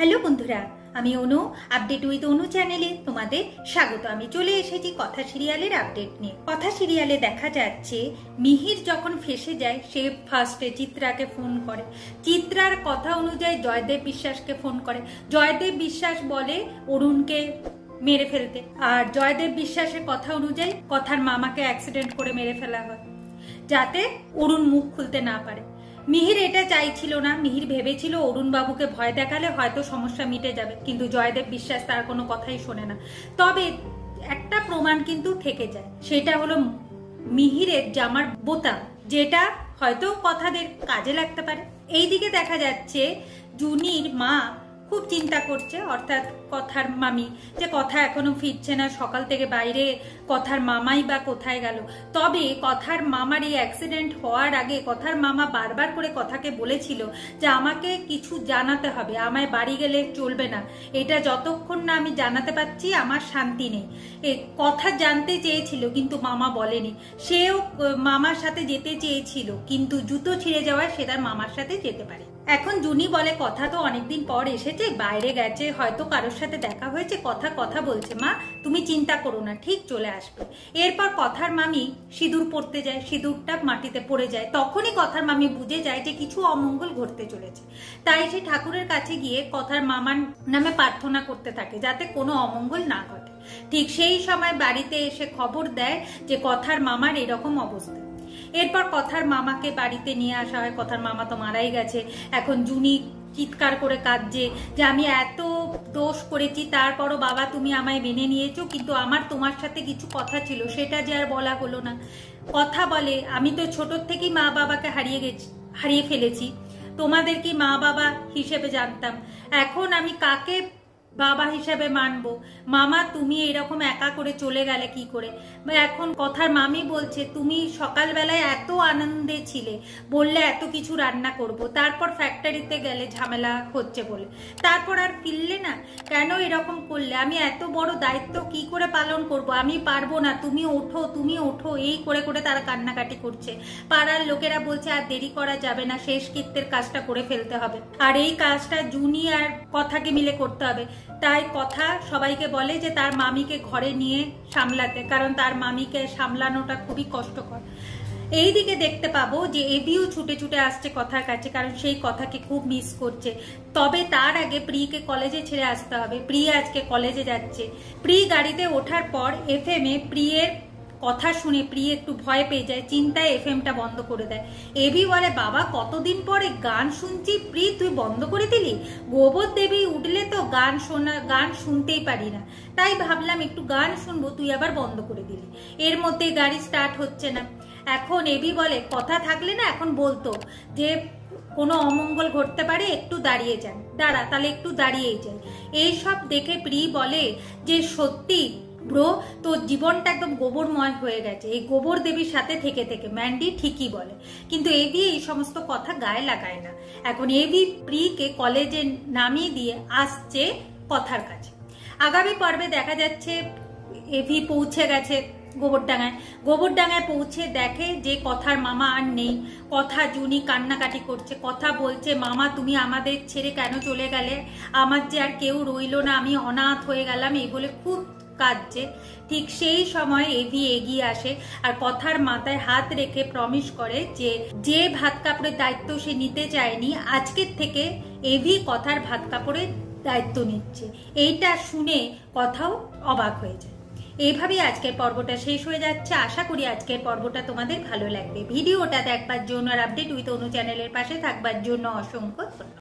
Hello বন্ধুরা, আমি অনু। Update with অনু চ্যানেলে তোমাদের স্বাগত। আমি চলে এসেছি কথা সিরিয়ালের আপডেট নিয়ে। কথা সিরিয়ালে দেখা যাচ্ছে মিহির যখন ফেসে যায়, সে ফার্স্টে চিত্রাকে ফোন করে। চিত্রার কথা অনুযায়ী জয়দেব বিশ্বাসকে ফোন করে। জয়দেব বিশ্বাস বলে অরুণকে মেরে ফেলতে, আর জয়দেব বিশ্বাসের কথা অনুযায়ী কথার মামাকে অ্যাক্সিডেন্ট করে মেরে ফেলা হয়, যাতে অরুণ মুখ খুলতে না পারে। মিহির এটা চাইছিল না। মিহির ভেবেছিল অরুণ বাবুকে ভয় দেখালে হয়তো সমস্যা মিটে যাবে, কিন্তু জয়দেব বিশ্বাস তার কোনো কথাই শোনে না। তবে একটা প্রমাণ কিন্তু থেকে যায়, সেটা হলো মিহিরের জামার বোতাম, যেটা হয়তো কথাদের কাজে লাগতে পারে। এইদিকে দেখা যাচ্ছে জুনির মা খুব চিন্তা করছে, অর্থাৎ কথার মামি, যে কথা এখনো ফিরছে না, সকাল থেকে বাইরে, কথার মামাই বা কোথায় গেল। তবে কথার মামার এই অ্যাক্সিডেন্ট হওয়ার আগে কথার মামা বারবার করে কথাকে বলেছিল যে আমাকে কিছু জানাতে হবে, আমায় বাড়ি গেলে চলবে না, এটা যতক্ষণ না আমি জানাতে পারছি আমার শান্তি নেই। কথা জানতে চেয়েছিল কিন্তু মামা বলেনি। সেও মামার সাথে যেতে চেয়েছিল, কিন্তু জুতো ছিঁড়ে যাওয়ায় সে তার মামার সাথে যেতে পারে। এখন জুনি বলে কথা তো অনেকদিন পর এসেছে, বাইরে গেছে, হয়তো কারোর সাথে দেখা হয়েছে, কথা বলছে, মা তুমি চিন্তা করো না, ঠিক চলে আসবে। এরপর কথার মামি সিঁদুর পড়তে যায়, সিঁদুরটা মাটিতে পড়ে যায়। তখনই কথার মামি বুঝে যায় যে কিছু অমঙ্গল ঘটতে চলেছে। তাই সে ঠাকুরের কাছে গিয়ে কথার মামার নামে প্রার্থনা করতে থাকে যাতে কোনো অমঙ্গল না ঘটে। ঠিক সেই সময় বাড়িতে এসে খবর দেয় যে কথার মামার এরকম অবস্থা। এরপর কথার মামাকে বাড়িতে নিয়ে আসা হয়। কথার মামা তো মারাই গেছে। এখন জুনি চিৎকার করে কাঁদছে যে আমি এত দোষ করেছি, তারপরও বাবা তুমি আমায় মেনে নিয়েছো, কিন্তু আমার তোমার সাথে কিছু কথা ছিল, সেটা যে আর বলা হলো না। কথা বলে আমি তো ছোটোর থেকেই মা বাবাকে হারিয়ে ফেলেছি, তোমাদের কি মা বাবা হিসেবে জানতাম, এখন আমি কাকে বাবা হিসেবে মানবো? মামা তুমি এরকম একা করে চলে গেলে কি করে? এখন কথার মামি বলছে তুমি সকালবেলায় এত আনন্দে ছিলে, বললে এত কিছু রান্না করব, তারপর ফ্যাক্টরিতে গেলে ঝামেলা হচ্ছে বলে, তারপর আর ফিরলে না, কেন এরকম করলে? আমি এত বড় দায়িত্ব কি করে পালন করব? আমি পারবো না, তুমি ওঠো তুমি ওঠো, এই করে করে তারা কান্নাকাটি করছে। পাড়ার লোকেরা বলছে আর দেরি করা যাবে না, শেষ কৃত্যের কাজটা করে ফেলতে হবে, আর এই কাজটা জুনি আর কথাকে মিলে করতে হবে। তাই কথা সবাইকে বলে যে তার মামিকে ঘরে নিয়ে সামলাতে, কারণ তার মামিকে সামলানোটা খুবই কষ্টকর। এইদিকে দেখতে পাবো যে এভিও ছুটে ছুটে আসছে কথার কাছে, কারণ সেই কথাকে খুব মিস করছে। তবে তার আগে প্রিকে কলেজে ছেড়ে আসতে হবে। প্রি আজকে কলেজে যাচ্ছে। প্রি গাড়িতে ওঠার পর এফএম এ প্রিয়ের কথা শুনে প্রি একটু ভয় পেয়ে যায়, চিন্তায় এফএমটা বন্ধ করে দেয়। এভি বলে বাবা কতদিন পরে গান শুনছি, প্রি তুই বন্ধ করে দিলি? গোবর দেবী উঠলে তো গান শুনতেই পারি না, তাই ভাবলাম একটু গান শুনবো, তুই আবার বন্ধ করে দিলি। এর মধ্যে গাড়ি স্টার্ট হচ্ছে না। এখন এভি বলে কথা থাকলে না এখন বলতো যে কোনো অমঙ্গল ঘটতে পারে, একটু দাঁড়িয়ে যান, দাঁড়া তাহলে একটু দাঁড়িয়েই যাই। এইসব দেখে প্রি বলে যে সত্যি ব্রো, তোর জীবনটা একদম গোবরময় হয়ে গেছে এই গোবর দেবীর সাথে থেকে থেকে। ম্যান্ডি ঠিকই বলে, কিন্তু এভি এই সমস্ত কথা গায়ে লাগায় না। এখন এভি প্রিকে কলেজে নামিয়ে দিয়ে আসছে কথার কাছে। আগামী পর্বে দেখা যাচ্ছে এভি পৌঁছে গেছে গোবরডাঙ্গায় পৌঁছে দেখে যে কথার মামা আর নেই। কথা জুনি কান্নাকাটি করছে, কথা বলছে মামা তুমি আমাদের ছেড়ে কেন চলে গেলে, আমার যে আর কেউ রইলো না, আমি অনাথ হয়ে গেলাম, এই বলে খুব কাঁদছে। ঠিক সেই সময় এভি এগিয়ে আসে আর কথার মাথায় হাত রেখে প্রমিস করে যে ভাত কাপড়ের দায়িত্ব সে নিতে চায়নি, আজকের থেকে এভি কথার ভাত কাপড়ের দায়িত্ব নিচ্ছে। এইটা শুনে কথাও অবাক হয়ে যায়। এইভাবেই আজকের পর্বটা শেষ হয়ে যাচ্ছে। আশা করি আজকের পর্বটা তোমাদের ভালো লাগবে। ভিডিওটা দেখবার জন্য আর আপডেট উইথ অনু চ্যানেলের পাশে থাকবার জন্য অসংখ্য ধন্যবাদ।